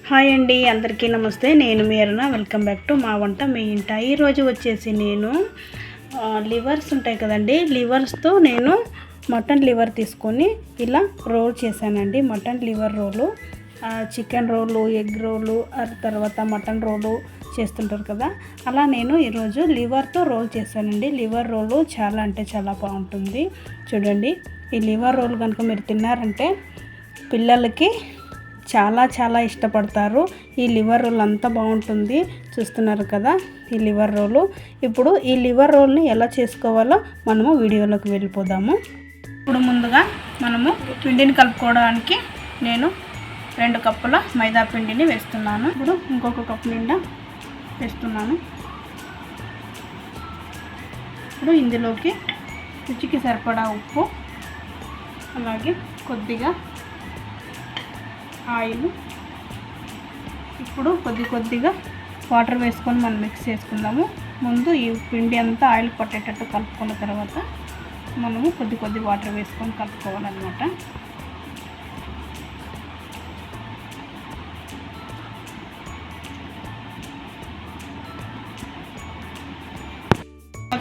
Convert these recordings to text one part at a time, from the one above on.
Hi అండి, అందరికీ నమస్తే. నేను మీ అరుణ. వెల్కమ్ బ్యాక్ టు మా వంట మీ ఇంట. ఈరోజు వచ్చేసి నేను లివర్స్ ఉంటాయి కదండి, లివర్స్తో నేను మటన్ లివర్ తీసుకొని ఇలా రోల్ చేశానండి. మటన్ లివర్ రోలు, చికెన్ రోలు, ఎగ్ రోలు, తర్వాత మటన్ రోలు చేస్తుంటారు కదా, అలా నేను ఈరోజు లివర్తో రోల్ చేశానండి. లివర్ రోలు చాలా అంటే చాలా బాగుంటుంది. చూడండి, ఈ లివర్ రోల్ కనుక మీరు తిన్నారంటే పిల్లలకి చాలా చాలా ఇష్టపడతారు. ఈ లివర్ రోల్ అంతా బాగుంటుంది. చూస్తున్నారు కదా ఈ లివర్ రోలు. ఇప్పుడు ఈ లివర్ రోల్ని ఎలా చేసుకోవాలో మనము వీడియోలోకి వెళ్ళిపోదాము. ఇప్పుడు ముందుగా మనము పిండిని కలుపుకోవడానికి నేను 2 కప్పుల మైదా పిండిని వేస్తున్నాను. ఇప్పుడు ఇంకొక కప్పు నిండా వేస్తున్నాను. ఇప్పుడు ఇందులోకి రుచికి సరిపడా ఉప్పు, అలాగే కొద్దిగా ఆయిల్, ఇప్పుడు కొద్దిగా వాటర్ వేసుకొని మనం మిక్స్ చేసుకుందాము. ముందు ఈ పిండి అంతా ఆయిల్ పట్టేటట్టు కలుపుకున్న తర్వాత మనము కొద్ది వాటర్ వేసుకొని కలుపుకోవాలన్నమాట.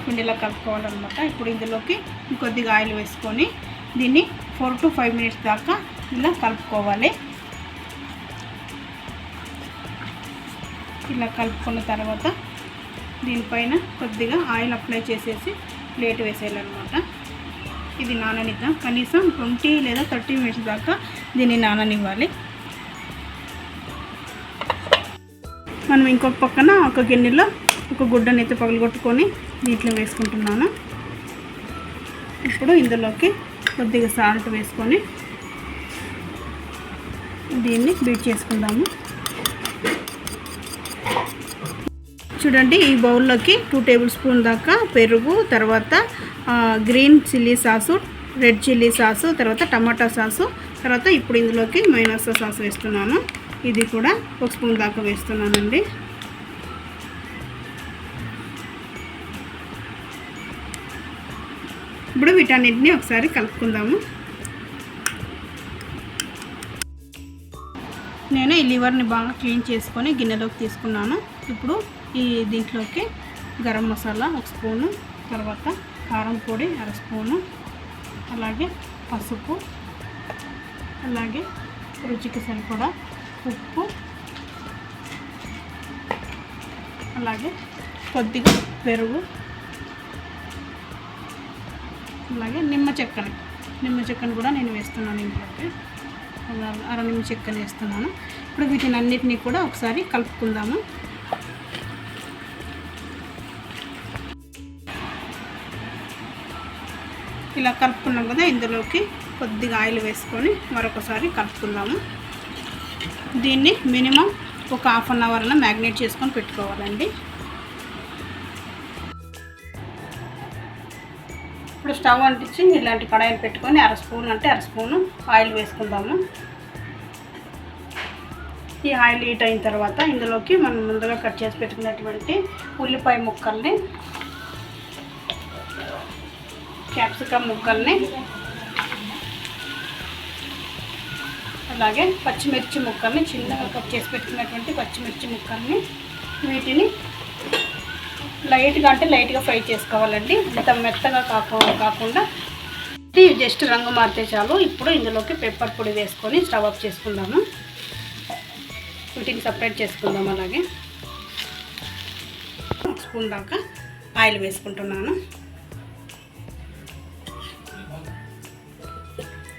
పిండిలా కలుపుకోవాలన్నమాట. ఇప్పుడు ఇందులోకి కొద్దిగా ఆయిల్ వేసుకొని దీన్ని 4 to 5 minutes దాకా ఇలా కలుపుకోవాలి. ఇలా కలుపుకున్న తర్వాత దీనిపైన కొద్దిగా ఆయిల్ అప్లై చేసేసి ప్లేట్ వేసేయాలన్నమాట. ఇది నాననిద్దాం. కనీసం 20 లేదా 30 minutes దాకా దీన్ని నాననివ్వాలి. మనం ఇంకొక పక్కన ఒక గిన్నెలో ఒక గుడ్డని అయితే పగలగొట్టుకొని దీంట్లో వేసుకుంటున్నాను. ఇప్పుడు ఇందులోకి కొద్దిగా సాల్ట్ వేసుకొని దీన్ని బీట్ చేసుకుందాము. చూడండి, ఈ బౌల్లోకి 2 tablespoon దాకా పెరుగు, తర్వాత green chilli sauce, red chilli sauce, తర్వాత టమాటా సాసు, తర్వాత ఇప్పుడు ఇందులోకి మైనస్ సాసు వేస్తున్నాను. ఇది కూడా 1 స్పూన్ దాకా వేస్తున్నానండి. ఇప్పుడు వీటన్నిటిని ఒకసారి కలుపుకుందాము. నేను ఈ లివర్ని బాగా క్లీన్ చేసుకొని గిన్నెలోకి తీసుకున్నాను. ఇప్పుడు దీంట్లోకి గరం మసాలా 1 స్పూను, తర్వాత కారం పొడి 1/2 స్పూను, అలాగే పసుపు, అలాగే రుచికి సరిపడా ఉప్పు, అలాగే కొద్దిగా పెరుగు, అలాగే నిమ్మ చెక్కని కూడా నేను వేస్తున్నాను. ఇంట్లోకి 1/2 నిమ్మ చెక్కని వేస్తున్నాను. ఇప్పుడు వీటిని అన్నిటినీ కూడా ఒకసారి కలుపుకుందాము. ఇలా కలుపుకున్నాం కదా, ఇందులోకి కొద్దిగా ఆయిల్ వేసుకొని మరొకసారి కలుపుకుందాము. దీన్ని మినిమం ఒక 1/2 hour మ్యాగ్నేట్ చేసుకొని పెట్టుకోవాలండి. ఇప్పుడు స్టవ్ అంటించి ఇలాంటి కడాయిలు పెట్టుకొని 1/2 స్పూన్ అంటే 1/2 స్పూను ఆయిల్ వేసుకుందాము. ఈ ఆయిల్ హీట్ అయిన తర్వాత ఇందులోకి మనం ముందుగా కట్ చేసి పెట్టుకున్నటువంటి ఉల్లిపాయ ముక్కల్ని, క్యాప్సికమ్ ముక్కల్ని, అలాగే పచ్చిమిర్చి ముక్కల్ని, చిన్నగా కట్ చేసి పెట్టుకున్నటువంటి పచ్చిమిర్చి ముక్కల్ని, వీటిని లైట్గా ఫ్రై చేసుకోవాలండి. అంత మెత్తగా కాకుండా జస్ట్ రంగు మారితే చాలు. ఇప్పుడు ఇందులోకి పెప్పర్ పొడి వేసుకొని స్టవ్ ఆఫ్ చేసుకుందాము. వీటిని సపరేట్ చేసుకుందాం. అలాగే 1 స్పూన్ దాకా ఆయిల్ వేసుకుంటున్నాను.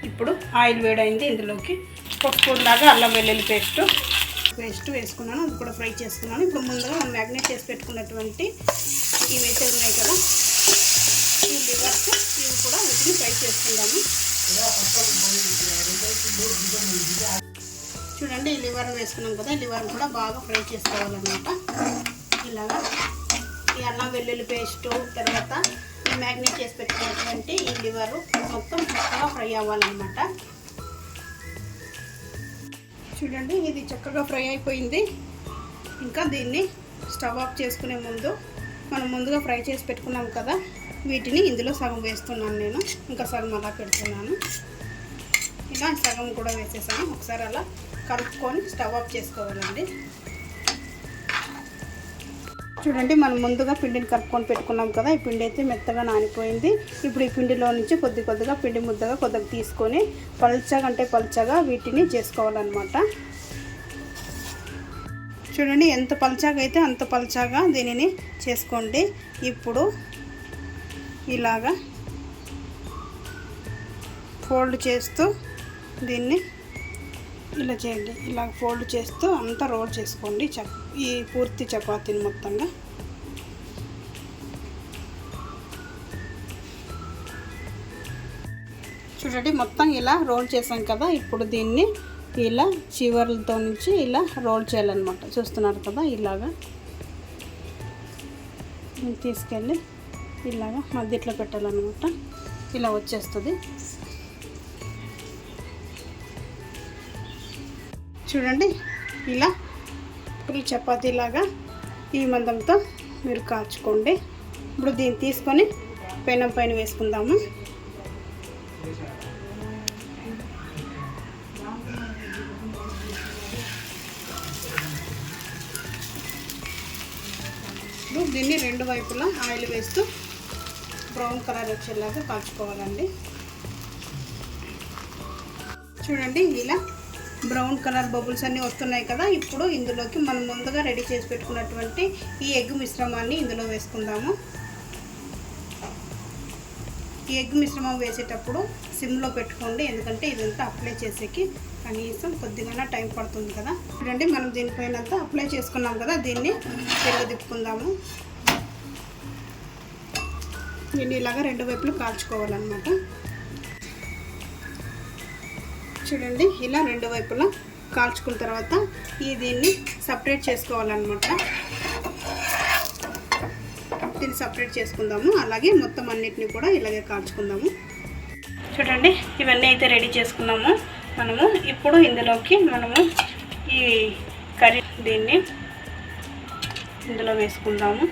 ఇప్పుడు ఆయిల్ వేడైంది. ఇందులోకి 1 స్పూన్ దాకా అల్లం వెల్లుల్లి పేస్ట్ వేసుకున్నాను. అది కూడా ఫ్రై చేసుకున్నాను. ఇప్పుడు ముందుగా మనం మ్యాగ్నేట్ చేసి పెట్టుకున్నటువంటి ఇవైతే ఉన్నాయి కదా, ఈ లివర్స్, ఇవి కూడా వీటిని ఫ్రై చేసుకుందాము. చూడండి, ఈ లివర్ వేసుకున్నాం కదా, ఈ లివర్ కూడా బాగా ఫ్రై చేసుకోవాలన్నమాట. ఇలాగా ఈ అల్లం వెల్లుల్లి పేస్టు, తర్వాత మ్యాగ్నేట్ చేసి పెట్టుకున్నటువంటి ఈ లివరు మొత్తం చక్కగా ఫ్రై అవ్వాలన్నమాట. చూడండి, ఇది చక్కగా ఫ్రై అయిపోయింది. ఇంకా దీన్ని స్టవ్ ఆఫ్ చేసుకునే ముందు మనం ముందుగా ఫ్రై చేసి పెట్టుకున్నాం కదా, వీటిని ఇందులో సగం వేస్తున్నాను నేను. ఇంకా సగం అలా పెడుతున్నాను. ఇలా సగం కూడా వేసేసాను. ఒకసారి అలా కలుపుకొని స్టవ్ ఆఫ్ చేసుకోవాలండి. చూడండి, మనం ముందుగా పిండిని కలుపుకొని పెట్టుకున్నాం కదా, ఈ పిండి అయితే మెత్తగా నానిపోయింది. ఇప్పుడు ఈ పిండిలో నుంచి కొద్దిగా పిండి ముద్దగా కొద్దిగా తీసుకొని పల్చగా వీటిని చేసుకోవాలన్నమాట. చూడండి, ఎంత పల్చగా అయితే అంత పల్చగా దీనిని చేసుకోండి. ఇప్పుడు ఇలాగా ఫోల్డ్ చేస్తూ దీన్ని ఇలా చేయండి. ఇలా ఫోల్డ్ చేస్తూ అంతా రోల్ చేసుకోండి ఈ పూర్తి చపాతీని మొత్తంగా. చూడండి, మొత్తం ఇలా రోల్ చేసాం కదా. ఇప్పుడు దీన్ని ఇలా చివర్లతో నుంచి ఇలా రోల్ చేయాలన్నమాట. చూస్తున్నారు కదా, ఇలాగా తీసుకెళ్ళి ఇలాగా మధ్యలో పెట్టాలన్నమాట. ఇలా వచ్చేస్తుంది. చూడండి, ఇలా ఫుల్ చపాతీలాగా ఈ మందంతో మీరు కాల్చుకోండి. ఇప్పుడు దీన్ని తీసుకొని పెనం పైన వేసుకుందాము. ఇప్పుడు దీన్ని రెండు వైపులా ఆయిల్ వేస్తూ బ్రౌన్ కలర్ వచ్చేలాగా కాల్చుకోవాలండి. చూడండి, ఇలా బ్రౌన్ కలర్ బబుల్స్ అన్నీ వస్తున్నాయి కదా. ఇప్పుడు ఇందులోకి మనం ముందుగా రెడీ చేసి పెట్టుకున్నటువంటి ఈ ఎగ్ మిశ్రమాన్ని ఇందులో వేసుకుందాము. ఈ ఎగ్ మిశ్రమం వేసేటప్పుడు సిమ్లో పెట్టుకోండి, ఎందుకంటే ఇదంతా అప్లై చేసేకి కనీసం కొద్దిగా టైం పడుతుంది కదా. చూడండి, మనం దీనిపైన అంతా అప్లై చేసుకున్నాం కదా, దీన్ని తిప్పుకుందాము. దీన్ని ఇలాగా రెండు వైపులు కాల్చుకోవాలన్నమాట. చూడండి, ఇలా రెండు వైపులా కాల్చుకున్న తర్వాత దీన్ని సపరేట్ చేసుకోవాలన్నమాట. దీన్ని సపరేట్ చేసుకుందాము. అలాగే మొత్తం అన్నిటిని కూడా ఇలాగే కాల్చుకుందాము. చూడండి, ఇవన్నీ అయితే రెడీ చేసుకున్నాము మనము. ఇప్పుడు ఇందులోకి మనము ఈ కర్రీ దీన్ని ఇందులో వేసుకుందాము.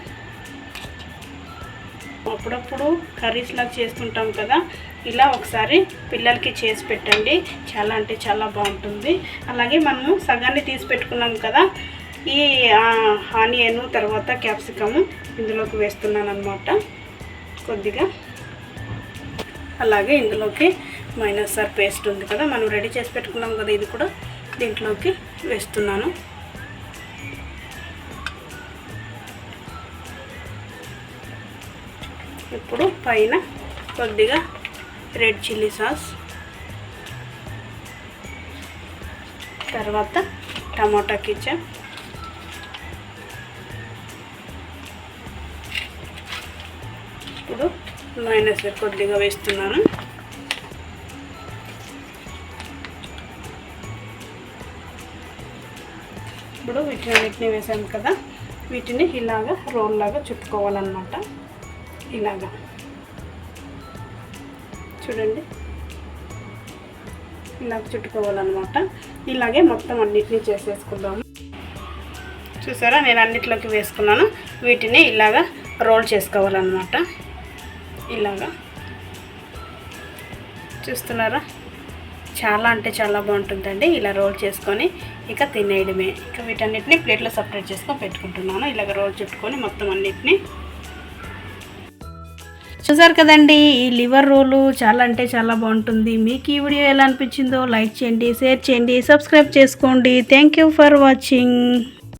అప్పుడప్పుడు కర్రీస్ లాగా చేస్తుంటాం కదా, ఇలా ఒకసారి పిల్లలకి చేసి పెట్టండి. చాలా అంటే చాలా బాగుంటుంది. అలాగే మనము సగాన్ని తీసి పెట్టుకున్నాం కదా, ఈ ఆనియన్ తర్వాత క్యాప్సికము ఇందులోకి వేస్తున్నాను అన్నమాట కొద్దిగా. అలాగే ఇందులోకి మైనసార్ పేస్ట్ ఉంది కదా, మనం రెడీ చేసి పెట్టుకున్నాం కదా, ఇది కూడా దీంట్లోకి వేస్తున్నాను. ఇప్పుడు పైన కొద్దిగా రెడ్ చిల్లీ సాస్, తర్వాత టమాటా కెచప్, ఇప్పుడు మైనస్ కొద్దిగా వేస్తున్నాను. ఇప్పుడు వీటిని వేసాను కదా, వీటిని ఇలాగా రోల్ లాగా చుట్టుకోవాలన్నమాట. ఇలాగా చూడండి, ఇలాగ చుట్టుకోవాలన్నమాట. ఇలాగే మొత్తం అన్నిటినీ చేసేసుకుందాము. చూసారా, నేను అన్నిట్లోకి వేసుకున్నాను. వీటిని ఇలాగా రోల్ చేసుకోవాలన్నమాట. ఇలాగా చూస్తున్నారా, చాలా అంటే చాలా బాగుంటుందండి. ఇలా రోల్ చేసుకొని ఇక తినేయడమే. ఇక వీటన్నిటిని ప్లేట్లో సపరేట్ చేసుకొని పెట్టుకుంటున్నాను. ఇలాగ రోల్ చుట్టుకొని మొత్తం అన్నిటినీ. చూసారు కదండి, ఈ లివర్ రోలు చాలా అంటే చాలా బాగుంటుంది. మీకు ఈ వీడియో ఎలా అనిపించిందో లైక్ చేయండి, షేర్ చేయండి, సబ్స్క్రైబ్ చేసుకోండి. Thank you for watching.